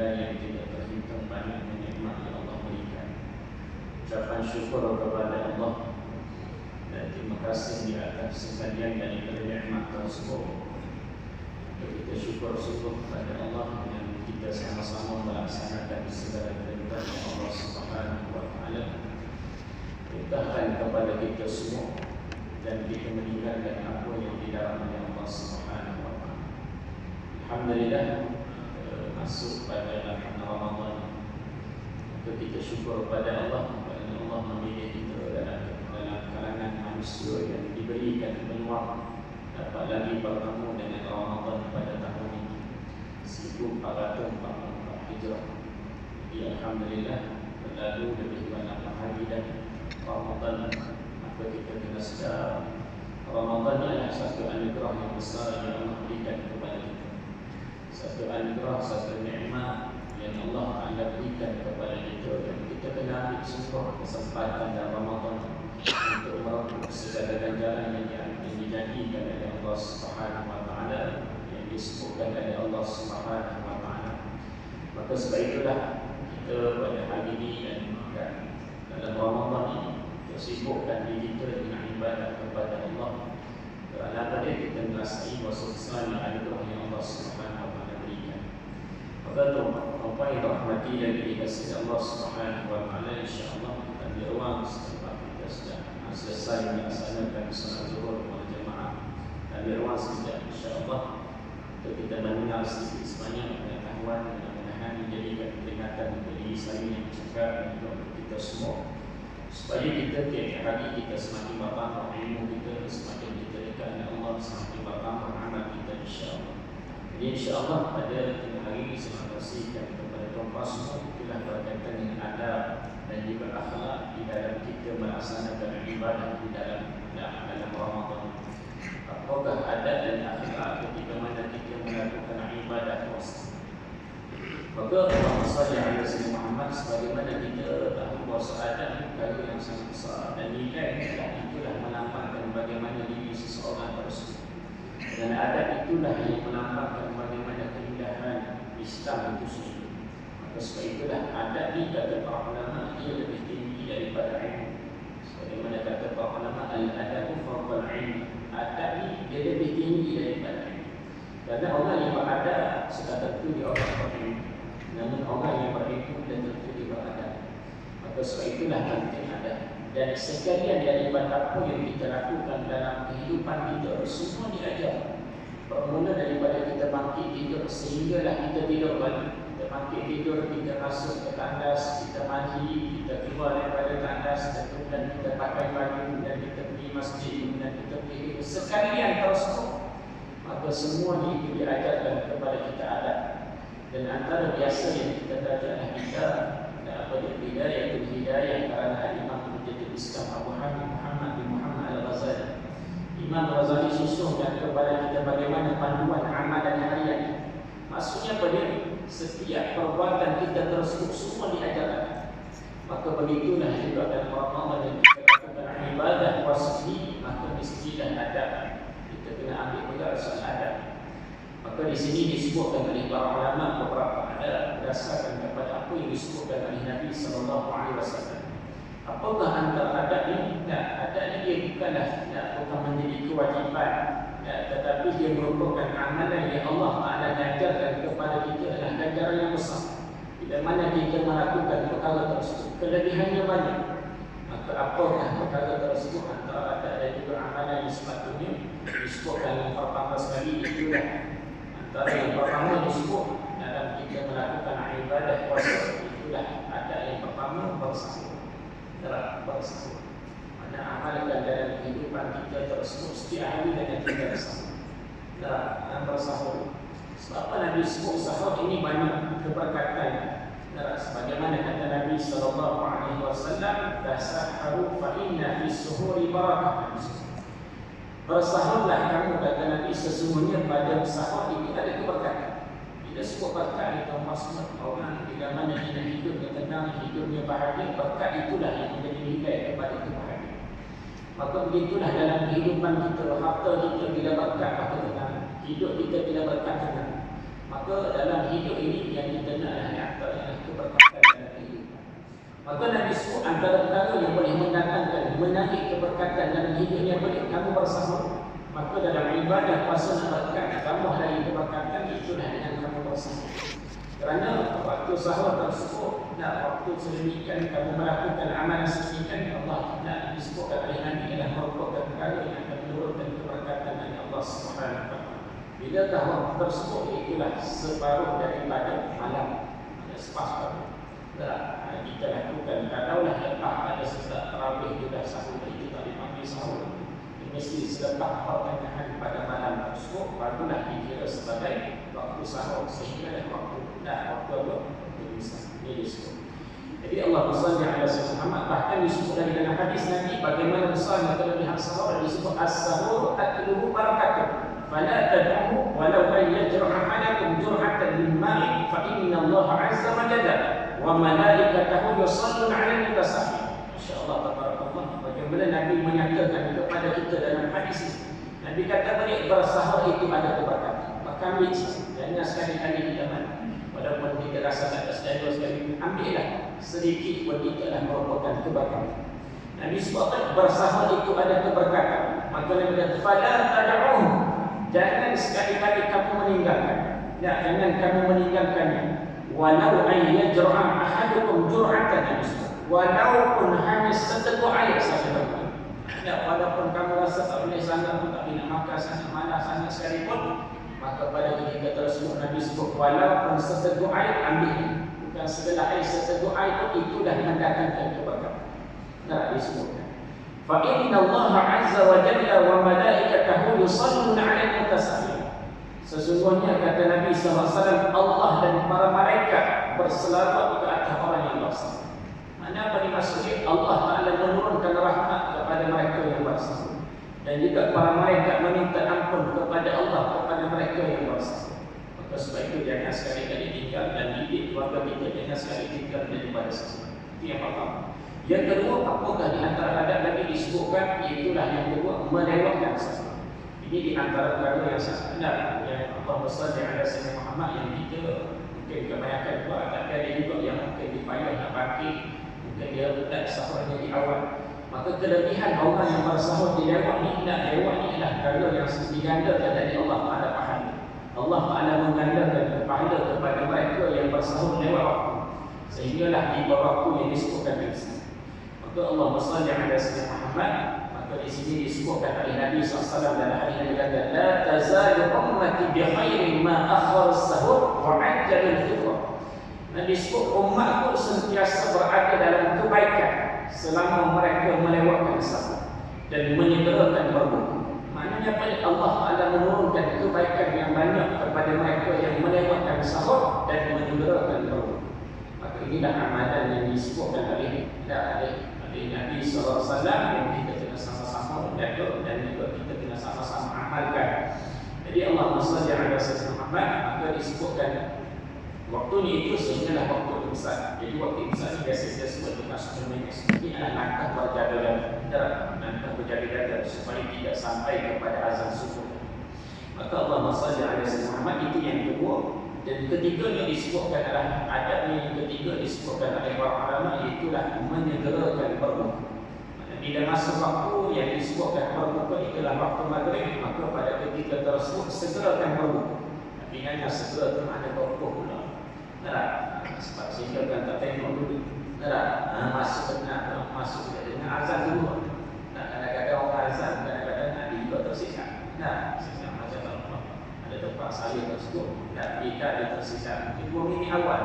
Alhamdulillah yang tidak terhitung banyaknya nikmat yang Allah berikan. Ucapan syukur kepada Allah dan terima kasih di atas sekalian daripada nikmat tersebut. Kita syukur kepada Allah yang kita sama-sama melaksanakan segala perintah Allah Subhanahu wa taala. Perintahkan kepada kita semua dan kita meninggalkan apa yang dilarangnya Allah Subhanahu wa taala. Alhamdulillah masuk pada bulan Ramadan. Kita syukur kepada Allah kerana Allah memilih kita dalam kalangan manusia yang diberikan peluang dapat lagi bertemu dengan Ramadan pada tahun ini 1444 Hijrah. Jadi Alhamdulillah berlalu lebih kurang 8 hari dan Ramadan, maka kita kena sedar Ramadan adalah satu anugerah yang besar yang Allah berikan kepada kita. Satu anugerah, satu nikmat yang Allah akan berikan kepada kita, dan kita kena ambil semua kesempatan dalam Ramadan untuk merebut segala ganjaran yang dijanjikan oleh Allah Subhanahu wa taala, yang disebutkan oleh Allah Subhanahu wa taala. Maka sebab itulah kita pada hari ini dan dalam Ramadan ini tersibukkan diri kita dengan ibadah kepada Allah. Kerana pada kita merasai bahawa Islam anugerah yang Allah Subhanahu wa taala berikan. Maka apa yang rahmati dan dikasihi Allah Subhanahu wa taala, insya-Allah kita ambil ruang setelah kita sudah selesai melaksanakan salat zuhur berjamaah. Ambil ruang sekejap insya-Allah untuk kita mendengar sedikit sebanyak pengetahuan, mudah-mudahan menjadikan peringatan untuk diri saya yang juga untuk kita semua, supaya kita tiap hari kita semakin bertambah ilmu kita, semakin kita dekat dengan Allah, semakin bertambah amal kita insya-Allah. Jadi insya-Allah pada hari ini saya kasihkan kepada tuan-tuan semua, itulah berkaitan dengan adab dan juga akhlak di dalam kita melaksanakan ibadah di dalam Ramadan. Apakah adab dan akhlak ketika mana kita melakukan ibadah puasa? Maka Allahumma salli ala sayyidina Muhammad, sebagaimana kita tahu bahawa adab perkara yang sangat besar dan nilai itulah melambangkan bagaimana diri seseorang tersebut. Dan adab itulah yang melambangkan bagaimana keindahan Islam itu sendiri. Maka sebab itulah adab ni kata para ulama ia lebih tinggi daripada ilmu. Sebagaimana kata para ulama al-adabu fawqal ilm. Adab ni dia lebih tinggi daripada ilmu. Kerana orang yang beradab sudah tentu dia orang berilmu. Namun orang yang berilmu dan tentu dia beradab. Maka sebab itulah penting adab. Dan sekalian daripada apa yang kita lakukan dalam kehidupan kita semua diajar. Bermula daripada kita bangkit tidur sehinggalah kita tidur balik. Kita bangkit tidur, kita masuk ke tandas, kita mandi, kita keluar daripada tandas, dan kita pakai baju, dan kita pergi masjid, dan kita pergi sekalian tersebut. Maka semuanya itu diajarkan kepada kita adab. Dan antara biasa yang kita belajar kita hidayah kerana Imam Mujaddid Islam Abu Hamid Muhammad bin Muhammad Al-Ghazali. Imam Al-Ghazali susuhkan kepada kita bagaimana panduan amalan harian. Maksudnya pada setiap perbuatan kita tersebut semua diajarkan. Maka begitulah juga dalam Ramadan yang kita lakukan ibadah puasa ini, maka mestilah adab. Kita kena ambil pegang soal adab. Maka di sini disebutkan oleh para ulama beberapa adab berdasarkan kepada apa yang disebutkan oleh Nabi sallallahu alaihi wasallam. Apakah antara adab ini? Adab ini dia bukan menjadi kewajipan, tetapi dia merupakan amalan yang Allah Taala ajarkan kepada kita adalah ganjaran yang besar. Bila mana kita melakukan perkara tersebut, kelebihannya banyak. Maka apakah perkara tersebut antara adab dan juga amalan yang sepatutnya disebutkan yang pertama sekali itulah. Antara yang pertama disebut dalam kita melakukan ibadah puasa itulah ada yang pertama bersahur. Bersahur. Mana amalkan dalam kehidupan kita tersebut setiap hari dengan kita bersahur. Bersahur. Sebab apa Nabi sebut sahur ini banyak keberkatan. Sebagaimana kata Nabi sallallahu alaihi wasallam, "Tasahharu fa inna fi suhuri barakah." Bersahurlah kamu, kata Nabi, sesungguhnya pada sahur itu ada keberkatan. Bila sebut berkat itu maksud orang bila mana dia hidupnya tenang, hidupnya bahagia, berkat itulah yang menjadi nilai kepada kebahagiaan. Maka begitulah dalam kehidupan kita, harta kita bila berkat maka tenang, hidup kita bila berkat tenang. Maka dalam hidup ini yang kita nak Maka Nabi sebut antara perkara yang boleh mendatangkan, menarik keberkatan dalam hidupnya boleh kamu bersahur. Maka dalam ibadah puasa nak berkat, kamu hari keberkatan itulah dengan kamu bersahur. Kerana waktu sahur tersebut, waktu sedemikian kamu melakukan amalan sedemikian, Allah nak disebutkan oleh Nabi adalah merupakan perkara yang akan menurunkan keberkatan dari Allah Subhanahu Wa Taala. Bila waktu tersebut itulah separuh daripada malam, separuh. Kita lakukan kalaulah lepas ada sesuatu tarawih juga sahur itu tak dipanggil sahur, mesti selepas pertengahan pada malam tersebut barulah dikira sebagai waktu sahur, sehingga waktu apa ini disebut. Jadi Allah bersalli ala Sayyidina Muhammad, bahkan disebut lagi dalam hadis Nabi bagaimana besarnya kelebihan sahur, disebut as-sahur akluhu barakatuh fala tad'uhu walau an yajra ahadakum jur'atan min ma'in fa inna Allah 'azza wa jalla wa malaikatahu yusalluna 'alal mutasahhir. Masya-Allah, tabarakallah. Bagaimana Nabi menyatakan kepada kita dalam hadis ini. Nabi kata balik bersahur itu ada keberkatan. Maka ambil jangan sekali-kali kita mana. Walaupun kita rasa tak ada sekali ambillah sedikit pun itu adalah merupakan keberkatan. Nabi sebutkan bersahur itu ada keberkatan. Maka Nabi kata fala tad'uhu, jangan sekali-kali kamu meninggalkan. Jangan kamu meninggalkannya. Walau an yajra'a ahadukum jur'atan, walaupun hanya seteguk air saja. Walaupun kamu rasa tak boleh sana pun, tak boleh nak makan sana, malas sana sekalipun, maka pada ketika tersebut Nabi sebut walaupun seteguk air ambil. Bukan segala air, seteguk air pun itulah mendatangkan keberkatan. Disebutkan fa inna Allah 'azza wa jalla wa malaikatahu yusalluna 'alal mutasahhir. Sesungguhnya kata Nabi SAW, Allah dan para malaikat berselawat ke atas orang yang bersahur. Mana apa dimaksudnya? Allah Ta'ala menurunkan rahmat kepada mereka yang bersahur, dan juga para malaikat meminta ampun kepada Allah kepada mereka yang bersahur. Maka sebab itu jangan sekali-kali tinggal dan didik keluarga kita, jangan sekali tinggal daripada sahur. Itu yang pertama. Yang kedua, apakah di antara adab Nabi disebutkan? Itulah yang kedua, melewatkan sahur. Ini di antara perkara yang sangat benar yang Allah bersalli ala Sayyidina Muhammad yang kita mungkin kebanyakan buat, tapi ada juga yang mungkin dipayah nak bangkit, mungkin dia letak sahurnya di awal. Maka kelebihan orang yang bersahur di lewat ni adalah perkara yang digandakan dari Allah Ta'ala pahala. Allah Ta'ala menggandakan pahala kepada mereka yang bersahur lewat waktu, sehinggalah di bawah waktu yang disebutkan di sini. Maka Allah bersalli ala Sayyidina Muhammad. Di sini disebutkan oleh Nabi SAW dalam hadis yang kata la tazalu ummati bi khairin ma akhar as-sahur wa ajjal al-fitr. Nabi sebut umatku sentiasa berada dalam kebaikan selama mereka melewatkan sahur dan menyegerakan berbuka. Maknanya apa? Allah Ta'ala menurunkan kebaikan yang banyak kepada mereka yang melewatkan sahur dan menyegerakan berbuka. Maka inilah amalan yang disebutkan oleh Nabi SAW yang kita sama-sama menjaga dan juga kita kena sama-sama amalkan. Jadi Allah SWT ala Sayyidina Muhammad, maka disebutkan waktunya itu sehinggalah waktu imsak. Jadi waktu imsak ni biasa kita sebut dengan sebenarnya ini adalah langkah berjaga-jaga supaya tidak sampai kepada azan subuh. Maka Allah SWT ala Sayyidina Muhammad itu yang kedua. Dan ketiganya disebutkan adalah adabnya yang ketiga disebutkan oleh para ulama, itulah menyegerakan berbuka. Bila masa waktu yang disebutkan berbuka itulah waktu maghrib, maka pada ketika tersebut segerakan berbuka. Ingatnya segera itu ada berbuka pula. Sebab sehingga kan tak tengok dulu. Masuk dengan azan dulu. Kadang-kadang orang azan, kadang-kadang ada juga tersisa. Sisa macam apa? Ada tempat saya tersebut. Jika ada tersisa, mungkin 2 minit awal.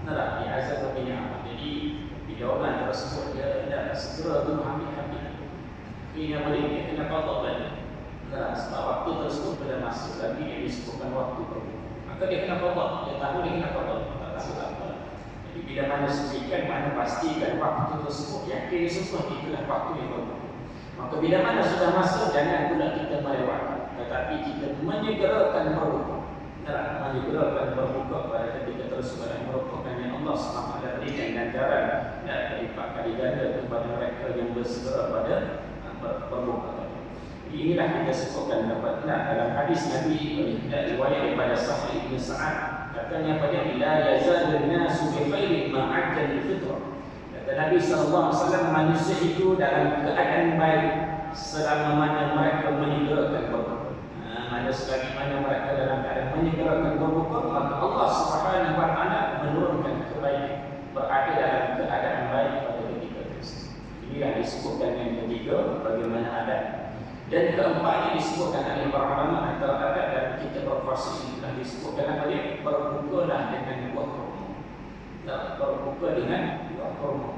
Di azan 2 minit awal. Jadi jawapan tersebut dia tidak segera tu ambil. Ini yang boleh dia kena kotak lagi. Sebab waktu tersebut bila masuk lagi yang disebutkan waktu berbuka, maka dia kena kotak. Dia tahu dia kena kotak, tak tahu apa. Jadi bila mana sebutkan, mana pastikan waktu tersebut, yakin semua itulah waktu yang berbuka. Maka bila mana sudah masuk, jangan pula kita melewatkan, tetapi kita menyegerakan berbuka. Menyegerakan berbuka pada ketika tersebut yang merupakan yang Allah SWT berikan ganjaran daripada kali ganda kepada mereka yang bersegera pada berbuka. Inilah kita sebutkan dalam hadis Nabi riwayat daripada Sahih Ibn Sa'ad, katanya pada la yazalun nasu bi khairin ma ajjal al-fitr. Kata Nabi SAW, manusia itu dalam keadaan baik selama mana mereka menyegerakan berbuka. Mana selagi mana mereka dalam keadaan menyegerakan berbuka, maka Allah Subhanahu wa taala menurunkan kebaikan, berada dalam keadaan baik pada ketika tersebut. Inilah disebutkan yang ketiga bagaimana adat. Dan keempatnya disebutkan oleh para ulama antara adat dan kita berpuasa ini telah disebutkan oleh berbukalah dengan buah kurma. Berbuka dengan buah kurma.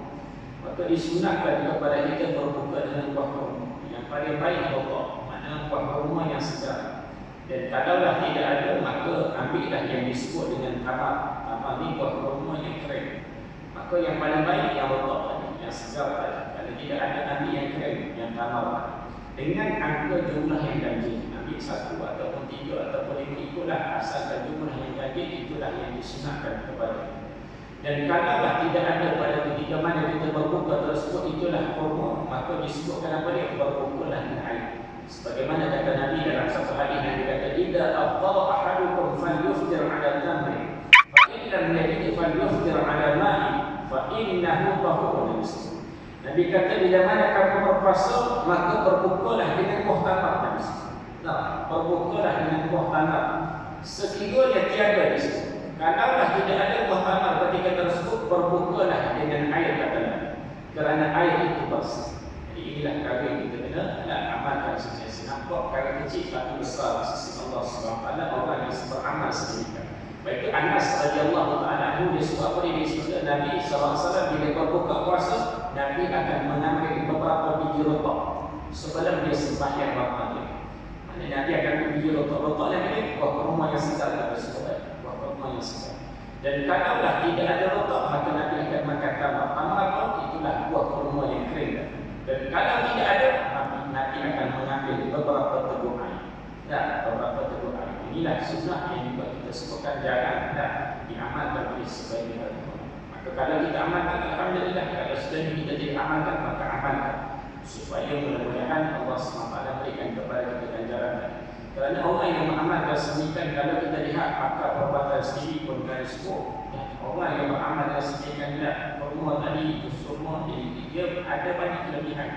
Maka disunatkan kepada kita berbuka dengan buah kurma. Yang paling baik Allah, mana buah kurma yang segar. Dan kalaulah tidak ada, maka ambillah yang disebut dengan tamar. Tamar ni buah kurma yang kering. Maka yang paling baik yang Allah tadi, yang segar tadi. Kalau tidak ada, ambil yang kering, yang tamar. Dengan angka jumlah yang ganjil, ambil 1 ataupun 3 ataupun 5, itulah asalkan jumlah yang ganjil, itulah yang disunatkan kepada. Dan kalaulah tidak ada pada ketika mana kita berbuka tersebut, itulah kurma, maka disebutkan apa dia? Berbukalah dengan air. Sebagaimana kata Nabi dalam satu hadis, Nabi kata, "Idza afṭara ahadukum falyufṭir 'ala tamrin, fa in lam yajid falyufṭir 'ala ma'in, fa innahu tahurun." Nabi kata, bila mana kamu berpuasa, maka berbukalah dengan buah tamar. Berbukalah dengan buah tamar. Sekiranya tiada di situ, kalaulah tidak ada buah tamar ketika tersebut, berbukalah dengan air, kata Nabi, kerana air itu bersih. Jadi inilah kali kita kena amalkan sentiasa. Nampak kali kecil tapi besar sisi Allah SWT, orang yang beramal sedemikian. Baik itu Anas radhiyallahu taala anhu, dia sebut apa dia? Disebut Nabi SAW bila berbuka puasa, Nabi akan mengambil beberapa biji rotak sebelum dia sembahyang waktu. Maksudnya Nabi akan ambil biji rotak lagi ni, buah kurma yang segar pada sebab buah kurma yang segar. Dan kalaulah tidak ada rotak, maka Nabi akan makan tamar. Tamar apa? Itulah buah kurma yang kering. Dan kalau tidak ada, maka Nabi akan mengambil beberapa teguk air. Beberapa teguk air. Inilah sunnah yang juga kita sebutkan jarang dan diamalkan oleh sebagian orang. Maka kalau kita amalkan, alhamdulillah. Kalau sedang kita tidak amalkan, maka amalkan, supaya mudah-mudahan Allah SWT berikan kepada kita ganjaran. Kerana orang yang mengamalkan sedemikian, kalau kita lihat akar perbuatan sendiri pun dari sebut, orang yang beramal sedemikian tidak perlu tadi itu semua, dia ada banyak kelebihan.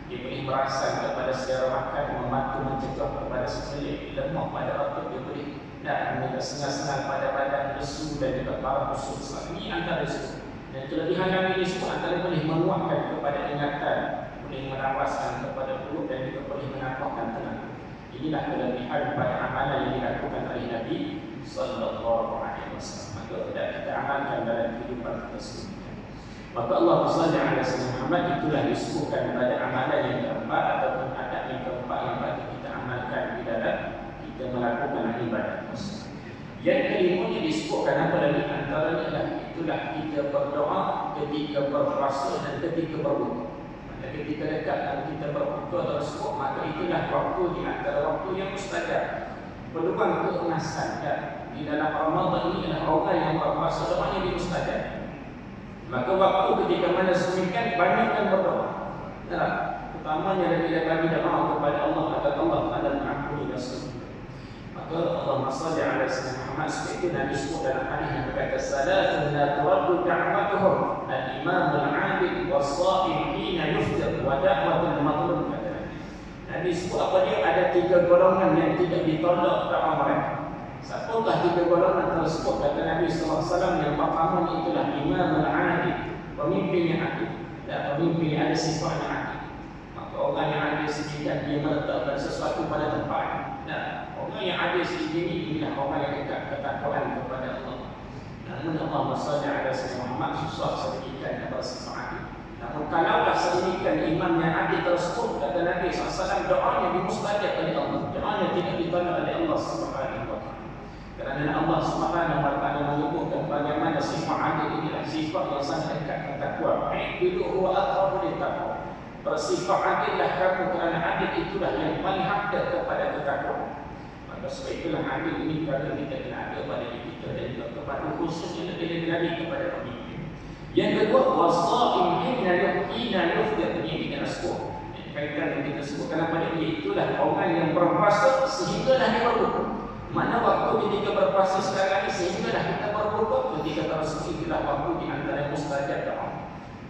Dia boleh merangsang kepada selera makan, membantu mencegah kepada sekeliling, lemah pada otot, dia boleh menjaga sengal-sengal pada badan, lesu dan juga para musuh. Ini antara itu. Dan kelebihan kami ini semua antara boleh menguatkan kepada ingatan, boleh merawaskan kepada perut dan juga boleh menampakkan tenaga. Inilah kelebihan pada amalan yang dilakukan oleh Nabi sallallahu alaihi wasallam. Maka kita amalkan dalam kehidupan kita sendiri. Maka Allah SWT Muhammad itulah disebutkan pada amalan yang keempat ataupun adat yang keempat yang patut kita amalkan di dalam kita melakukan ibadah puasa. Yang kelima yang disebutkan apa lagi? Antaranya adalah itulah kita berdoa ketika berpuasa dan ketika berbuka. Maka ketika dekat dan kita berbuka tersebut, maka itulah waktu di antara waktu yang mustajab. Peluang keemasan di dalam Ramadan ini adalah orang yang berpuasa doanya di mustajab. Maka waktu ketika mana semikian, banyakkan berdoa. Utamanya bila kami doa kepada Allah agar Allah Taala mengampuni dosa. Maka Allahumma shalli ala sayyidina Muhammad, seperti Nabi sebut dalam hadis yang berkata, "Salatun la turaddu da'watuhum al-imam al-'adil was-sha'im hina yuftir wa da'watul madlum." Nabi sebut apa dia? Ada 3 golongan yang tidak ditolak doa mereka. Siapakah 3 golongan tersebut? Kata Nabi SAW, yang pertama itulah imam al-'adil, pemimpin yang adil. Dan pemimpin yang ada sifat yang adil. Maka orang yang adil sedikit dia meletakkan sesuatu pada tempatnya. Dan orang yang adil sedikit ini, inilah orang yang dekat ketakwaan kepada Allah. Namun Allah SWT Muhammad susah sedikit yang bersifat adil. Namun kalaulah sedemikian imam yang adil tersebut, kata Nabi SAW, doanya dimustajab oleh Allah. Doanya tidak ditolak oleh Allah SWT. Kerana Allah SWT menyebutkan bagaimana sifat adil inilah sifat yang sangat dekat dengan takwa. Iqbilu huwa aqrabu lit-taqwa. Bersifat adillah kamu, kerana adil itulah yang paling hadap kepada ketakwaan. Maka sebab itulah adil ini kalau kita kena ada pada diri kita dan juga kepada khususnya lebih lagi kepada pemimpin. Yang kedua, was-sha'im hina yuftir, ini dengan sebut. Kaitan yang kita sebutkan pada dia itulah orang yang berpuasa sehinggalah dia berbuka. Mana waktu ketika berpuasa sekarang ini sehinggalah kita berbuka, ketika tersebut itulah waktu di antara mustajab doa.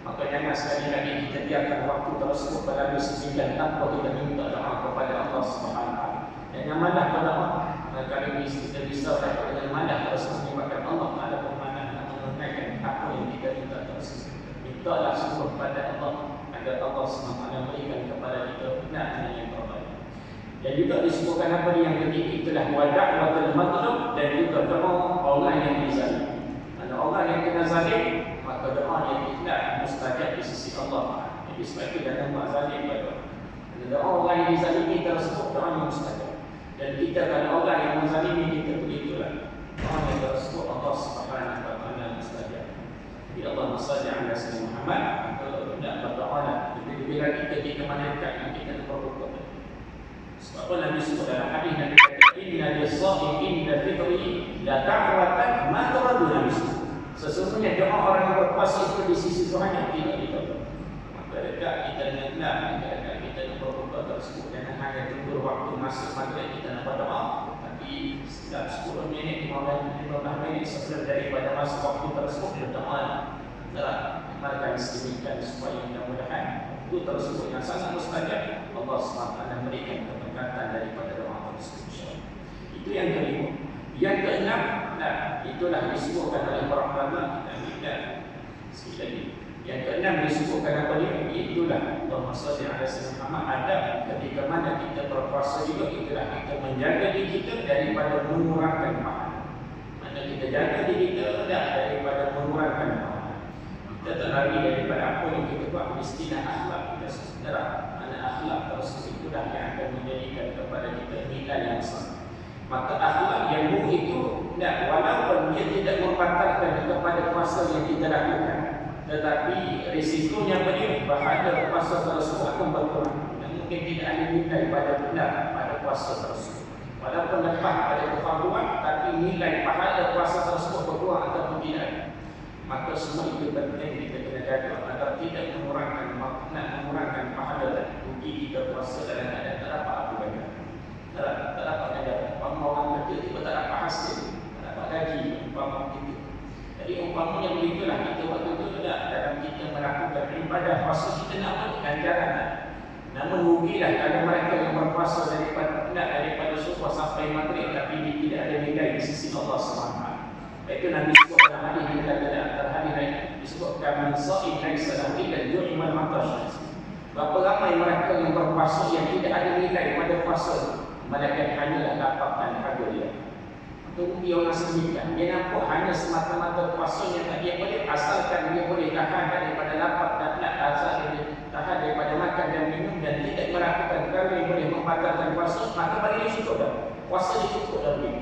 Maka jangan sekali lagi kita biarkan waktu tersebut berlalu sehingga tanpa kita minta doa kepada Allah Subhanahu Wa Taala. Dan yang mana berdoa kalau kita bisa dengan mana terus menyebabkan Allah Taala bermakna menunaikan apa yang kita minta tersebut. Mintalah semua kepada Allah agar Allah Subhanahu Wa Taala berikan kepada kita benar yang terbaik. Dan juga disebutkan apa yang ketiga itulah wada'watul madlum dan juga doa orang yang dizalim. Kalau orang yang kena zalim, maka doa yang tidak mustajab di sisi Allah. Jadi sebab itu jangan buat zalim pada. Doa orang yang dizalimi tersebut doa yang mustajab. Dan kita kalau orang yang menzalimi kita begitulah. Doa yang tersebut Allah Subhanahu Wa Taala mustajab. Jadi Allah mustajab ala Sayyidina Muhammad. Kalau tidak berdoa lebih lagi ketika mana yang kita berdoa. Sebab apa Nabi sebut dalam hadis Nabi kata inna lis-sha'im inda fitri la da'watan ma turadu Nabi. Sesungguhnya doa orang yang berpuasa itu di sisi Tuhan yang tidak ditolak. Maka dekat kita dengan dekat kita nak berdoa tersebut jangan hanya tunggu waktu masuk maghrib kita nak berdoa, tapi setiap 10 minit 15 minit sebelum daripada masa waktu tersebut kita doa. Maka disebutkan supaya mudah-mudahan itu tersebut yang sangat mustajab Allah SWT memberikan keberkatan daripada doa tersebut. Itu yang kelima. Yang keenam, itulah disebutkan oleh para ulama dan sekali lagi. Yang keenam disebutkan apa dia? Itulah Allahumma shalli ala sayyidina Muhammad ada ketika mana kita berpuasa juga itulah kita menjaga diri kita daripada mengurangkan pahala. Mana kita jaga diri kita daripada mengurangkan pahala. Kita tak lari daripada apa yang kita buat istilah akhlak kita sebenarnya. Mana akhlak tersebut itulah yang akan menjadikan kepada kita nilai yang sama. Maka akhlak yang buruk itu walaupun dia tidak membatalkan kepada puasa yang kita lakukan, tetapi risikonya pahala puasa tersebut akan berkurang dan mungkin tidak ada nilai pada puasa tersebut. Walaupun lepas pada kefarduan, tapi nilai pahala puasa tersebut berkurang ataupun tidak. Maka semua itu penting kita kena jaga agar tidak mengurangkan pahala dan rugi kita puasa dalam keadaan tak dapat apa banyak. Tak dapat ada orang kerja tiba tak dapat hasil, tak dapat gaji umpama itu. Jadi umpamanya begitulah kita waktu itu dalam kita melakukan ibadah puasa kita nak ganjaran. Namun rugilah kalau mereka yang berpuasa daripada subuh sampai maghrib tapi tidak ada nilai di sisi Allah SWT. Itu Nabi sebut dalam hadis yang kita hadis lain disebutkan man sha'im laisa lahu illa ju'imal matash. Berapa ramai mereka yang berpuasa yang tidak ada nilai pada puasa, melainkan hanyalah dapatkan harga dia. Itu dia orang sedemikian. Dia nampak hanya semata-mata puasanya tak dia boleh asalkan dia boleh tahan daripada lapar dan asal dia tahan daripada makan dan minum dan tidak melakukan perkara yang boleh membatalkan puasa, maka bagi dia cukup dah. Puasa dia cukup dah boleh.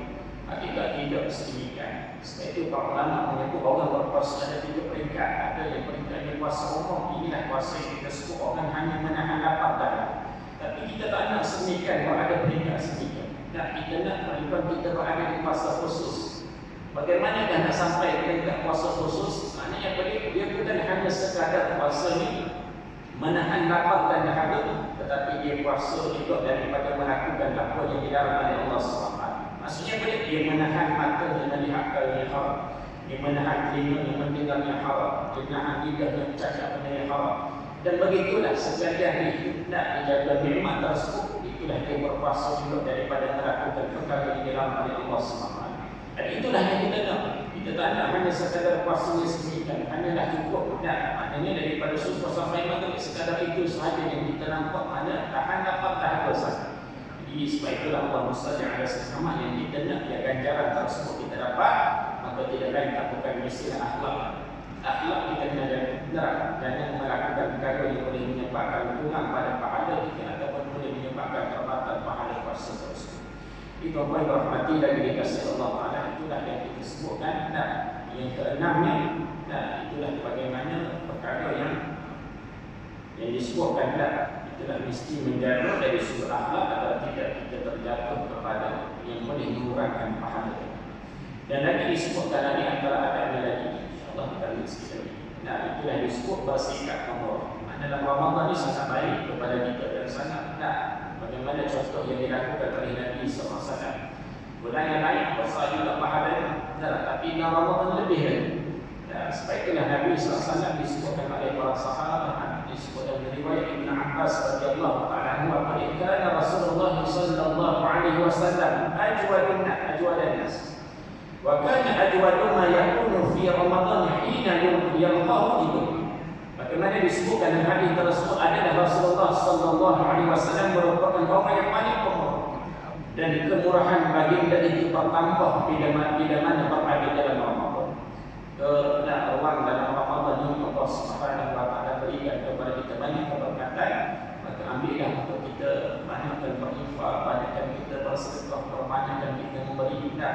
Hakikat tidak sedemikian. Sebab itu para ulama menyebut orang berpuasa ada 3 peringkat. Ada yang peringkatnya puasa umum. Inilah puasa yang kita sebut orang hanya menahan lapar dalam. Tapi kita tak nak sedemikian kalau ada peringkat sedemikian. Kita nak peringkat kita berada di puasa khusus. Bagaimana nak sampai peringkat puasa khusus? Maknanya dia bukan hanya sekadar puasa ni menahan lapar dan dahaga, tetapi dia puasa juga daripada melakukan apa yang dilarang oleh Allah SWT. Maksudnya dia menahan mata yang melihat perkara yang haram, dia menahan telinga yang mendengar yang haram, dia menahan lidah yang cakap benda yang haram. Dan begitulah sekalian dia nak dijaga nikmat tersebut, itulah dia berpuasa juga daripada melakukan perkara yang dilarang oleh Allah SWT. Dan itulah yang kita nak. Kita tak nak hanya sekadar puasanya sedemikian, hanyalah cukup. Maknanya daripada subuh sampai maghrib sekadar itu sahaja yang kita nampak mana tahan dapat dahaga saja. Jadi sebab itulah Allah mustajab ala sesama yang kita nak ya ganjaran tersebut kita dapat, maka tidak lain tak bukan istilah akhlak. Akhlak kita kena jaga, jangan melakukan perkara yang boleh menyebabkan kurang pada pahala kita ataupun boleh menyebabkan kerbatan pahala puasa tersebut. Itu apa yang berhormati dari dikasih Allah Ta'ala, itulah yang kita sebutkan. Dan yang keenamnya, itulah bagaimana perkara yang disebutkan itulah mesti menjaga dari sudut akhlak agar tidak kita terjatuh kepada yang boleh mengurangkan pahala. Dan lagi disebutkan lagi antara adabnya lagi, insyaAllah kita lihat sikit lagi. Itulah disebut bersikap umur. Dalam Ramadan ini sangat baik kepada kita dan sangat bagaimana contoh yang dilakukan oleh Nabi SAW. Bulan yang lain besar juga pahalanya, tapi dalam Ramadan lebih lagi. Dan sebab itulah Nabi SAW disebutkan oleh para sahabat, disebutkan dari riwayat Ibn Abbas radhiyallahu ta'ala anhu, kana Rasulullah sallallahu alaihi wasallam ajwadun nas wa kana ajwadu ma yakunu fi Ramadan hina yalqahu Jibril. Bagaimana disebutkan dalam hadis tersebut adalah Rasulullah sallallahu alaihi wasallam merupakan orang yang paling pemurah, dan kemurahan baginda itu bertambah bila mana berada dalam Ramadan. Ruang dalam Ramadan ini Allah Subhanahu wa taala berikan kepada kita banyak keberkatan, maka ambillah untuk kita banyakkan berinfak, banyakkan kita bersedekah, perbanyakkan kita memberi kita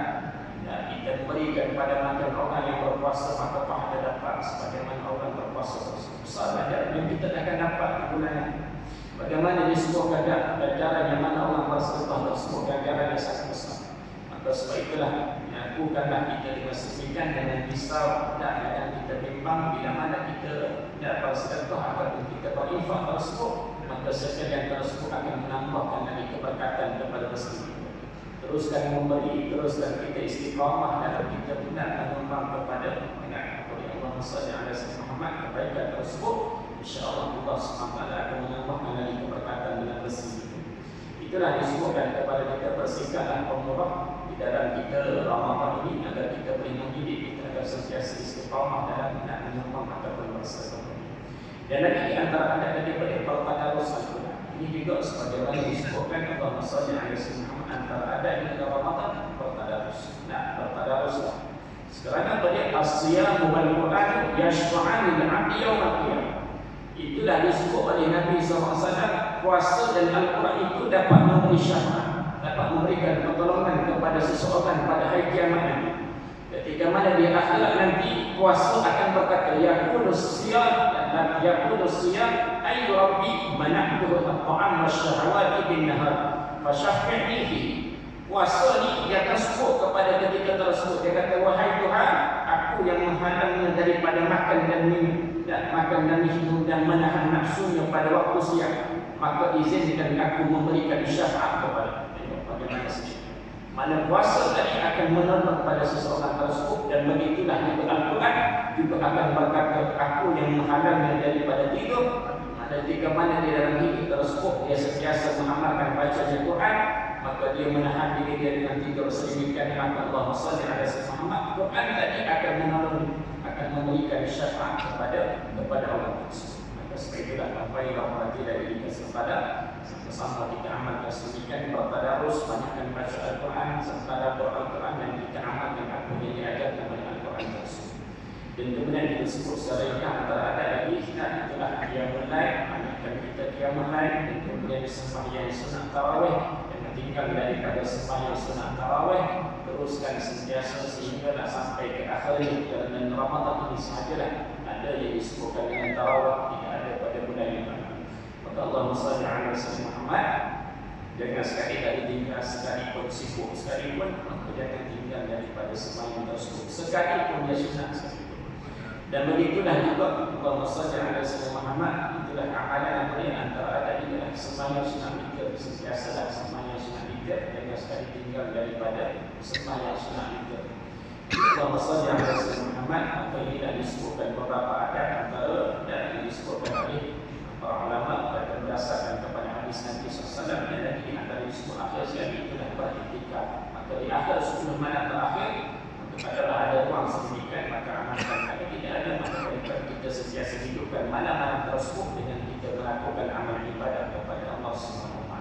memberikan kepada makan orang yang berpuasa, maka pahala dapat sebagaimana orang berpuasa besar yang kita akan dapat di bulan ini. Bagaimana disebutkan ganjaran yang mana orang bersedekah tersebut ganjaran yang sangat besar. Maka sebab itulah lakukanlah kita dengan sedemikian dengan pisau dan kita bimbang bila mana kita tidak bersedekah ataupun kita berinfak tersebut, maka sekalian tersebut akan menambahkan lagi keberkatan kepada rezeki kita. Teruskan memberi, teruskan kita istiqamah dalam kita benar menyumbang kepada Allah SWT Muhammad kebaikan tersebut. InsyaAllah Allah SWT akan menambahkan lagi keberkatan dengan rezeki kita. Itulah disebutkan kepada kita bersihkanlah pemurah di dalam kita Ramadan ini agar kita boleh mendidik kita agar sentiasa istiqamah dalam menyumbang ataupun bersedekah. Dan lagi di antara daripada pertadarus Al-Quran ini juga sebagaimana disebutkan Allah SWT antara ada di dalam Ramadan pertadarus. Pertadaruslah. Sekarang pada as-siyam wal Quran yashfa'an lil 'abdi yawm al-qiyamah. Itulah disebut oleh Nabi SAW, puasa dan Al-Quran itu dapat memberi syafaat, dapat memberikan pertolongan kepada seseorang pada hari kiamat nanti. Ketika mana di akhirat nanti puasa akan berkata yaqulus siyam dan yaqulus siyam ay rabbi mana'tuhu at-ta'am wasyahawati bin nahar fasyaffi'ni fihi. Puasa ni dia akan sebut kepada ketika tersebut, dia kata wahai Tuhan, aku yang menghalangnya daripada makan dan minum dan menahan nafsunya pada waktu siang, maka izinkan aku memberikan syafaat kepada bagaimana saja. Mana puasa tadi akan menolong pada seseorang tersebut, dan begitulah juga Al-Quran juga akan berkata aku yang menghalangnya daripada tidur. Ketika mana di dalam hidup tersebut dia sentiasa mengamalkan bacaan Al-Quran, maka dia menahan diri dia dengan tidur sedemikian maka Allah SWT Muhammad Quran tadi akan menolong, akan memberikan syafaat kepada orang tersebut. Maka sebab itulah apa yang Allah tidak diri kepada bersama kita amalkan sedemikian bertadarus, banyakkan baca Al-Quran serta Al-Quran dan kita amalkan apa yang diajarkan oleh Al-Quran tersebut. Dan kemudian kita sebut secara ringkas antara ada lagi itulah qiyamul lail, banyakkan kita qiyamul lail, dan kemudian sembahyang sunat tarawih, dan tinggal daripada sembahyang sunat tarawih teruskan sentiasa sehinggalah sampai ke akhir dan Ramadan ini sahajalah ada yang disebutkan dengan tarawih, tidak ada pada bulan yang lain. Maka Allahumma salli ala sayyidina Muhammad, jangan sekali tadi tinggal sekalipun sibuk sekalipun, maka jangan tinggal daripada sembahyang tersebut sekalipun dia sunat sekalipun. Dan begitulah juga Allahumma salli ala sayyidina Muhammad, itulah amalan yang antara ada adalah sembahyang sunat witir, sentiasalah sembahyang sunat witir, jangan sekali tinggal daripada sembahyang sunat witir. Allahumma salli ala sayyidina Muhammad, apa ini dah disebutkan beberapa adat antara dan disebutkan oleh para ulama dan berdasarkan kepada hadis Nabi SAW, dan lagi antara disebut akhir sekali itulah beriktikaf. Maka di akhir 10 malam terakhir adalah ada ruang sedemikian, maka amalkan. Kalau tidak ada, maka kita sentiasa hidupkan malam-malam tersebut dengan kita melakukan amal ibadah kepada Allah SWT.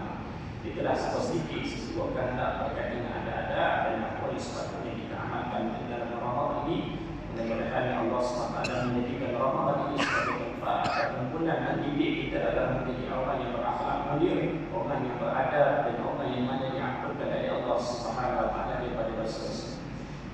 Itulah sedikit disebutkan berkait dengan ada-ada dan apa yang sepatutnya kita amalkan dalam Ramadan ini. Mudah-mudahan Allah SWT menjadikan Ramadan ini sebagai tempat ataupun bulan mendidik kita adalah menjadi orang yang berakhlak mulia, orang yang beradab, dan orang yang mana diampunkan dari Allah SWT daripada dosa-dosa.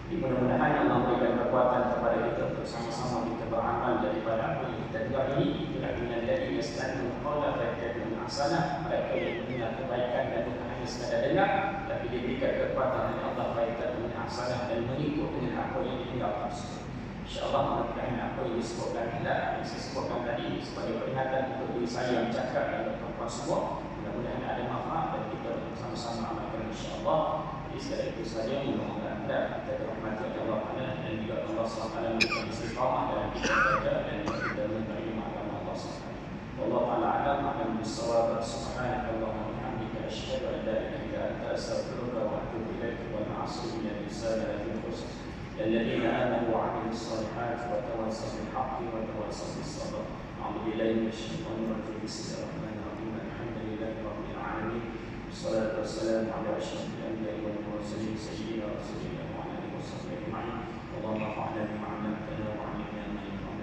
Mudah-mudahan Allah memberikan kekuatan kepada kita untuk sama-sama kita beramal daripada apa yang kita dengar ini. Itulah dengan dari yastami'una qawla fayattabi'una ahsanah, mereka yang mendengar kebaikan dan bukan hanya sekadar dengar, tapi diberikan kekuatan oleh Allah fayattabi'una ahsanah dan mengikut dengan apa yang didengar tersebut. InsyaAllah mudah-mudahan apa yang disebutkan tidak yang saya sebutkan tadi sebagai peringatan untuk diri saya yang cakap dan perempuan semua, mudah-mudahan ada manfaat dan kita sama-sama amalkan insyaAllah. Jadi sekali itu saja, mudah-mudahan kita dirahmati oleh Allah dan juga Allah SWT memberikan istiqamah dalam kita baca dan kita menerima agama Allah Subhanahu. Wallahu ta'ala a'lam bis-shawab. Subhanakallahumma wa bihamdika asyhadu an la ilaha illa anta astaghfiruka wa atubu ilaik. Wal 'asri innal insana lafi khusr. الذين آمنوا وعملوا الصالحات وتواصوا بالحق وتواصوا بالصبر. أعوذ بالله من الشيطان الرجيم. بسم الله الرحمن الرحيم. الحمد لله رب العالمين. والصلاة والسلام على أشرف الأنبياء والمرسلين سيدنا رسول الله وعلى آله وصحبه أجمعين. اللهم انفعنا بما علمتنا وعلمنا ما ينفعنا